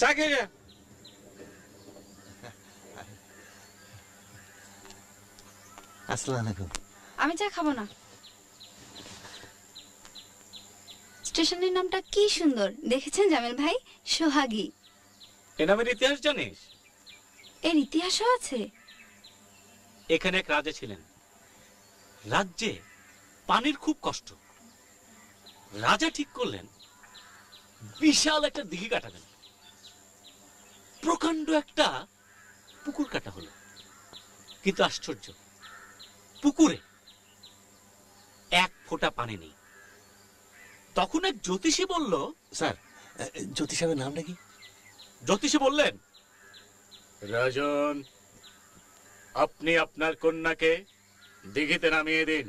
চা খেয়ে যা। আসসালামু আলাইকুম। আমি চা খাবো না। স্টেশনের নামটা কি সুন্দর, দেখেছেন জামিল ভাই? সোহাগী। এ নামের ইতিহাস জানিস? এর ইতিহাসও আছে। এখানে এক রাজা ছিলেন, রাজ্যে পানির খুব কষ্ট। রাজা ঠিক করলেন বিশাল একটা দিঘি কাটাবেন। প্রকাণ্ড একটা পুকুর কাটা হলো, কিন্তু আশ্চর্য, পুকুরে এক ফোঁটা পানি নেই। তখন এক জ্যোতিষী বলল, স্যার, জ্যোতিষ সাহেবের নামটা কি? জ্যোতিষী বললেন, রাজন, আপনি আপনার কন্যাকে দিঘিতে নামিয়ে দিন,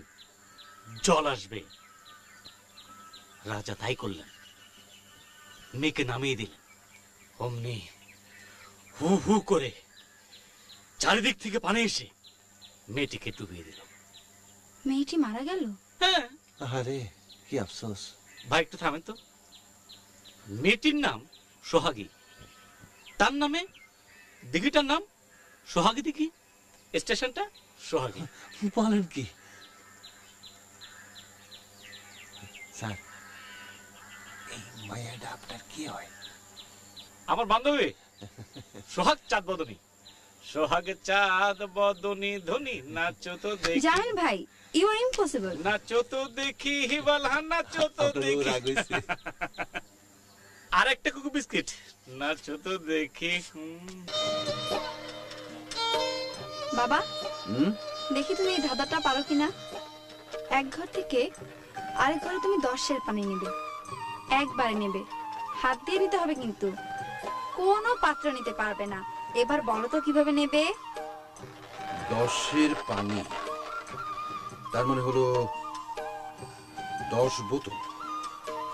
জল আসবে। রাজা তাই করলেন, মেয়েকে নামিয়ে দিলেন। অমনি হু হু করে চারিদিক থেকে পানি এসে মেয়েটিকে ডুবিয়ে দিল। মেয়েটি মারা গেল? হ্যাঁ। আরে কি আফসোস। ভাই একটু থামেন তো। মেয়েটির নাম সোহাগী, তার নামে দিঘিটার নাম সোহাগী দিঘি, স্টেশনটা সোহাগী। বলেন কি? স্যার, এই মায়াটা আপনার কি হয়? আমার বান্ধবী সোহাগ চাঁদ বদনী। সোহাগে চাঁদ বদনী ধনী, নাচো তো দেখি। জামিল ভাই, ইউ আর ইম্পসিবল। নাচো তো দেখি হিবালহা, নাচো তো দেখি। আর একটা কুকু বিস্কিট, নাচো তো দেখি। বাবা, দেখি তুমি এই ধাঁধাটা পারো কিনা। এক ঘর থেকে আরেক ঘরে তুমি 10 সের পানি নেবে, একবারে নেবে, হাত দিয়ে নিতে হবে, কিন্তু কোনো পাত্র নিতে পারবে না। এবার বলো তো কিভাবে নেবে? 10 পানি, তার মানে হলো 10 বোতল।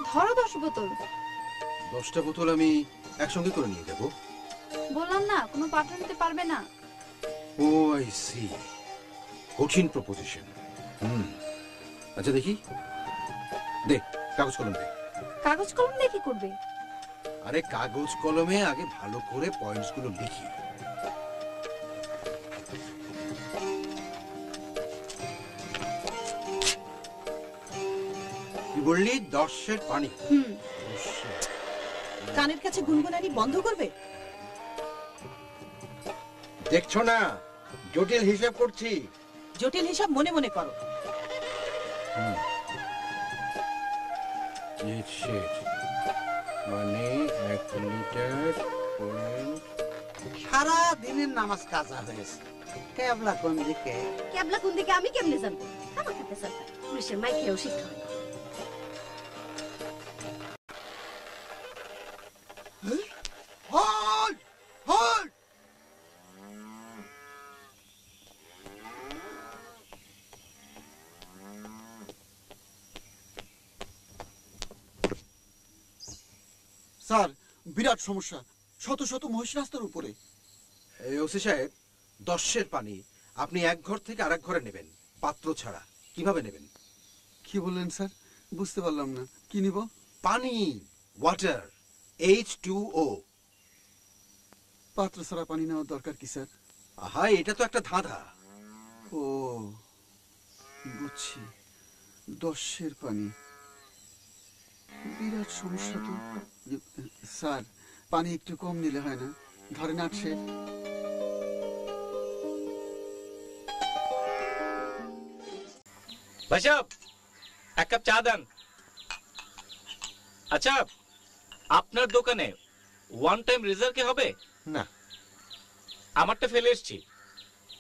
ধরো 10 বোতল। 10টা বোতল আমি একসঙ্গে করে নিয়ে যাব। বললাম না, কোনো পাত্র নিতে পারবে না। ও আই সি, কঠিন প্রপোজিশন। আচ্ছা দেখি, দে কাগজ কলম দে। কাগজ কলম দিয়ে কি করবে? আরে কাগজ কলমে আগে ভালো করে পয়েন্টস গুলো লিখি। কি বললি? 10 পানি। কানের কাছে গুনগুনানি বন্ধ করবে। দেখছো না জটিল হিসাব করছি। জটিল হিসাব মনে মনে করো। মানে 1 লিটার পয়েন্ট। সারা দিনের নামাজ কাজা হয়েছে। কেবলা কোন দিকে? কেবলা কোন দিকে আমি কেমনে জানবো? আমার কাছে সরকার পুলিশের মাইকেও শিখতে হয়। হল হল স্যার, বিরাট সমস্যা। শত শত মহিষ রাস্তার উপরে। ওসি সাহেব, 10 পানি আপনি এক ঘর থেকে আরেক ঘরে নেবেন, পাত্র ছাড়া। কিভাবে নেবেন? কি বললেন স্যার? বুঝতে পারলাম না। কি নিব? পানি, ওয়াটার, H2O। পাত্র ছাড়া পানি নেওয়ার দরকার কি স্যার? আহা, এটা তো একটা ধাঁধা। ও বুঝছি, 10 পানি, বিরাট সমস্যা তো। স্যার, পানি একটু কম নিলে হয় না? ধরেন 8 সের। ভাই সাহেব, এক কাপ চা দেন। আচ্ছা, আপনার দোকানে ওয়ান টাইম রিজার্ভ কি হবে? না, আমারটা ফেলে এসছি।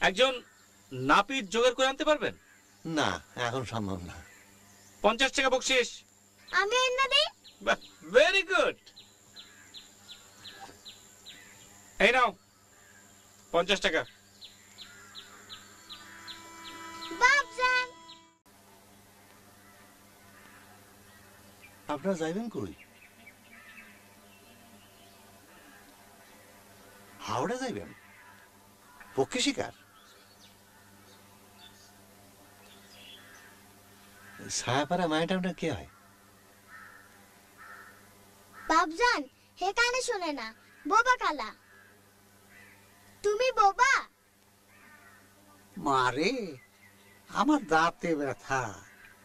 একজন নাপিত জোগাড় করে আনতে পারবেন? না, এখন সম্ভব না। 50 টাকা বকশিশ। আমি এনে দেই। Very good. এই নাও 50 টাকা। বাবজান, আপনারা যাইবেন কই? হাওড়া যাইবেন? পক্ষী শিকার? ছায়াপাড়া মায়াটা আপনার কে হয়? বাবজান হে কানে শুনে না, বোবা কালা তুমি বোবা মারে আমার দাঁতে ব্যথা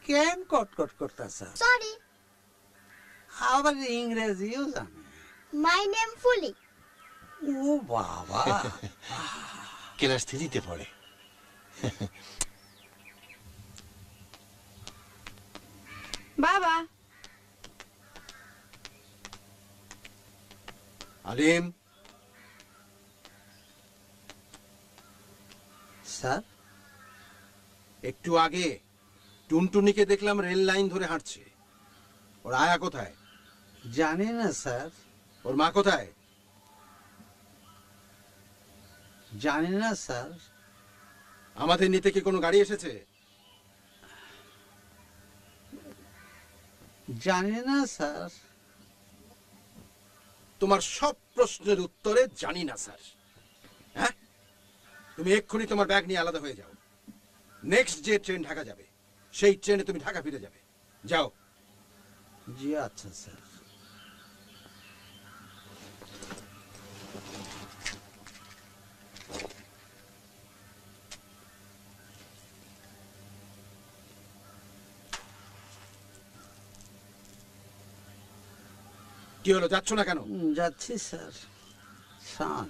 কেন কটকট করতেছ সরি আবার ইংরেজিও জানে মাই নেম ফুলি ও বাবা ক্লাস 3-তে পড়ে। বাবা আলিম, স্যার একটু আগে টুনটুনিকে দেখলাম রেল লাইন ধরে হাঁটছে। ওর আয়া কোথায়? জানি না স্যার ওর মা কোথায়? জানি না স্যার আমাদের নিতে কি কোনো গাড়ি এসেছে? জানি না স্যার তোমার সব প্রশ্নের উত্তরে জানি না স্যার। হ্যাঁ, তুমি এক্ষুনি তোমার ব্যাগ নিয়ে আলাদা হয়ে যাও। নেক্সট যে ট্রেন ঢাকা যাবে সেই ট্রেনে তুমি ঢাকা ফিরে যাবে। যাও। জি আচ্ছা স্যার কি হলো, যাচ্ছ না কেন? যাচ্ছি স্যার শান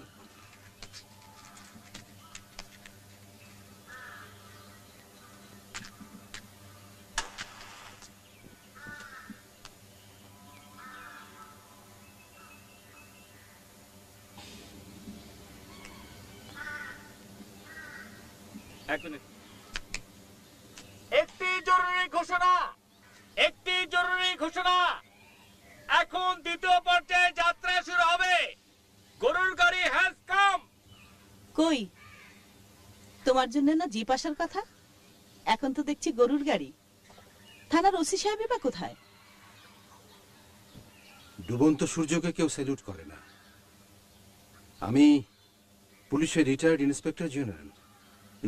এক মিনিট। একটি জরুরি ঘোষণা, একটি জরুরি ঘোষণা। এখন দ্বিতীয় পর্যায়ে যাত্রা শুরু হবে। গরুর গাড়ি হ্যাজ কাম। কই তোমার জন্য না জিপ আসার কথা, এখন তো দেখছি গরুর গাড়ি। থানার ওসি সাহেবই বা কোথায়? ডুবন্ত সূর্যকে কেউ স্যালুট করে না। আমি পুলিশের retired inspector general,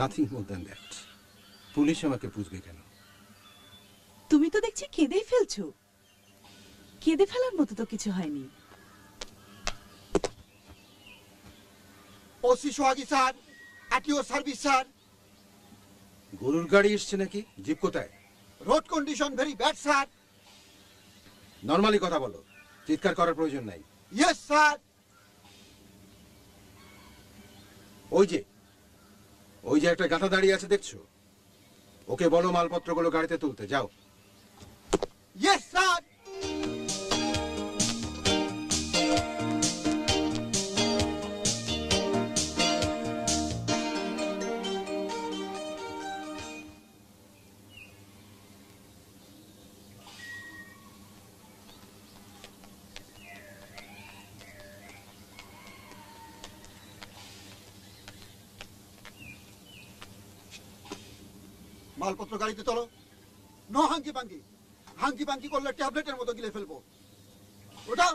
nothing more than that. Police আমাকে বুঝবে কেন? তুমি তো দেখছি কেঁদেই ফেলছো। কেঁদে ফেলার মতো তো কিছু হয়নি। OC Sohagi sir, at your service sir. গরুর গাড়ি এসছে নাকি? জিপ কোথায়? Road condition very bad sir. Normally কথা বলো, চিৎকার করার প্রয়োজন নাই। Yes sir. ওই যে একটা গাধা দাঁড়িয়ে আছে দেখছো, ওকে বলো মালপত্রগুলো গাড়িতে তুলতে। যাও। Yes sir. মালপত্র গাড়িতে তোলো। No hanky panky, hanky panky করলে ট্যাবলেটের মতো গিলে ফেলবো। ওটা